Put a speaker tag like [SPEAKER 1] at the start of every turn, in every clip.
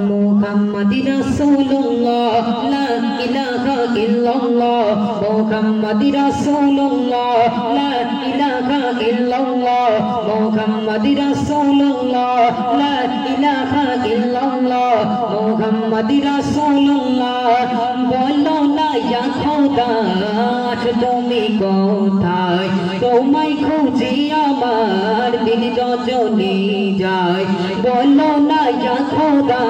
[SPEAKER 1] মুহাম্মদ রাসূলুল্লাহ লা ইলাহা ইল্লাল্লাহ মুহাম্মদ রাসূলুল্লাহ লা ইলাহা ইল্লাল্লাহ মুহাম্মদ রাসূলুল্লাহ লা ইলাহা ইল্লাল্লাহ মুহাম্মদ রাসূলুল্লাহ বলো না ইয়া খোদা তুমি কোথায় তোমায় খুঁজি আমার দিল রজনী যায় বলো না ইয়া খোদা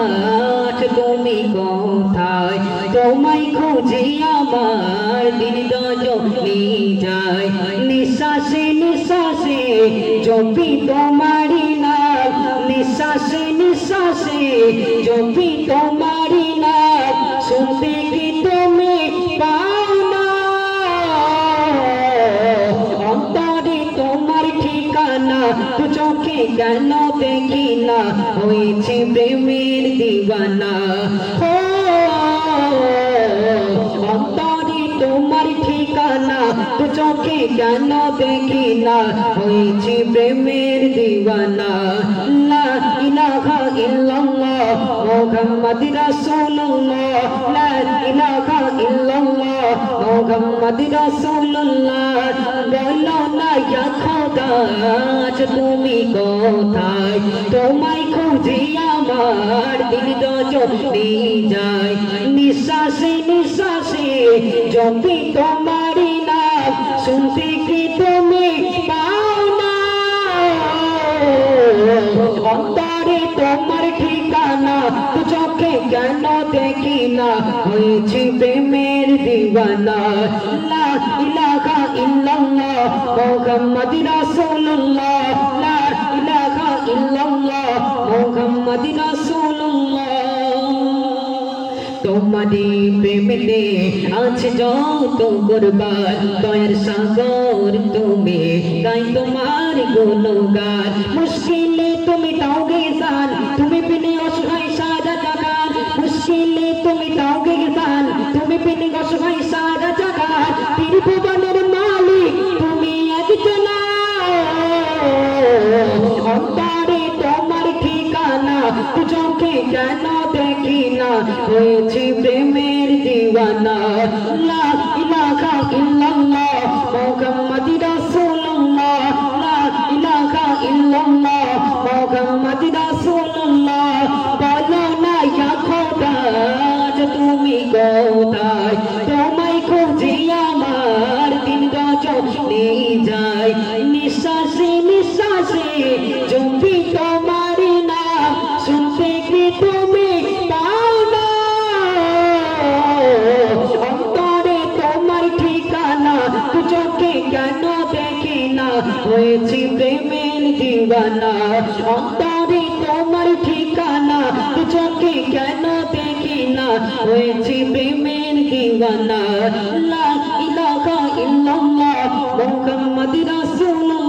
[SPEAKER 1] তুমি কোথায় তোমায় খুঁজি আমার দিল রজনী যায় নিঃশ্বাসে নিঃশ্বাসে জপি তোমারি নাম নিঃশ্বাসে নিঃশ্বাসে জপি তোমারি নাম শুনতে কি তুমি পাও না অন্তরে তোমার ঠিকানা দু চোখে কেন দেখি না হয়েছে প্রেমের দিওয়ানা অন্তরে তোমার ঠিকানা দু চোখে কেন দেখি না হয়েছে প্রেমের দিওয়ানা লা ইলাহা ইল্লাল্লাহ মুহাম্মদ রাসূলুল্লাহ লা ইলাহা ইল্লাল্লাহ মুহাম্মদ রাসূলুল্লাহ বলো না ইয়া খোদা তুমি কোথায় তোমায় খুঁজি আমার দিল রজনী যায় নিঃশ্বাসে নিঃশ্বাসে জপি তোমারি নাম শুনতে কি তুমি পাও না অন্তরে তোমার ঠিকানা দু চোখে কেন দেখি না হয়েছি প্রেমের দিওয়ানা লা ইলাহা ইল্লাল্লাহ মুহাম্মদ রাসূলুল্লাহ লা ইলাহা ইল্লাল্লাহ মুহাম্মদ রাসূলুল্লাহ তোমারি প্রেমেতে আছে যত কুরবান দয়ার সাগর তুমি গাই তোমার গুণগান মুশকিলে তুমি দাওগে জান তুমি বিনে অসহায় সারা জাগান মুশকিলে তুমি দাওগে জান তুমি বিনে অসহায় সারা জাগান ত্রিভুবনের মালিক তুমি একজনা অন্তরে তোমার ঠিকানা দু চোখে কেন দেখি না হয়েছি প্রেমের দিওয়ানা লা ইলাহা ইল্লাল্লাহ মুহাম্মদ রাসূলুল্লাহ লা ইলাহা ইল্লাল্লাহ মুহাম্মদ রাসূলুল্লাহ বলো না ইয়া খোদা তুমি কোথায় তোমায় খুঁজি আমার দিল রজনী যায় নিঃশ্বাসে নিঃশ্বাসে জপি তোমারি নাম শুনতে কি তুমি পাও না অন্তরে তোমার ঠিকানা দু চোখে কেন দেখি না হয়েছি প্রেমের দিওয়ানা অন্তরে তোমার ঠিকানা দু চোখে কেন দেখি না হয়েছি প্রেমের দিওয়ানা লা ইলাহা ইল্লাল্লাহ মুহাম্মদ রাসূলুল্লাহ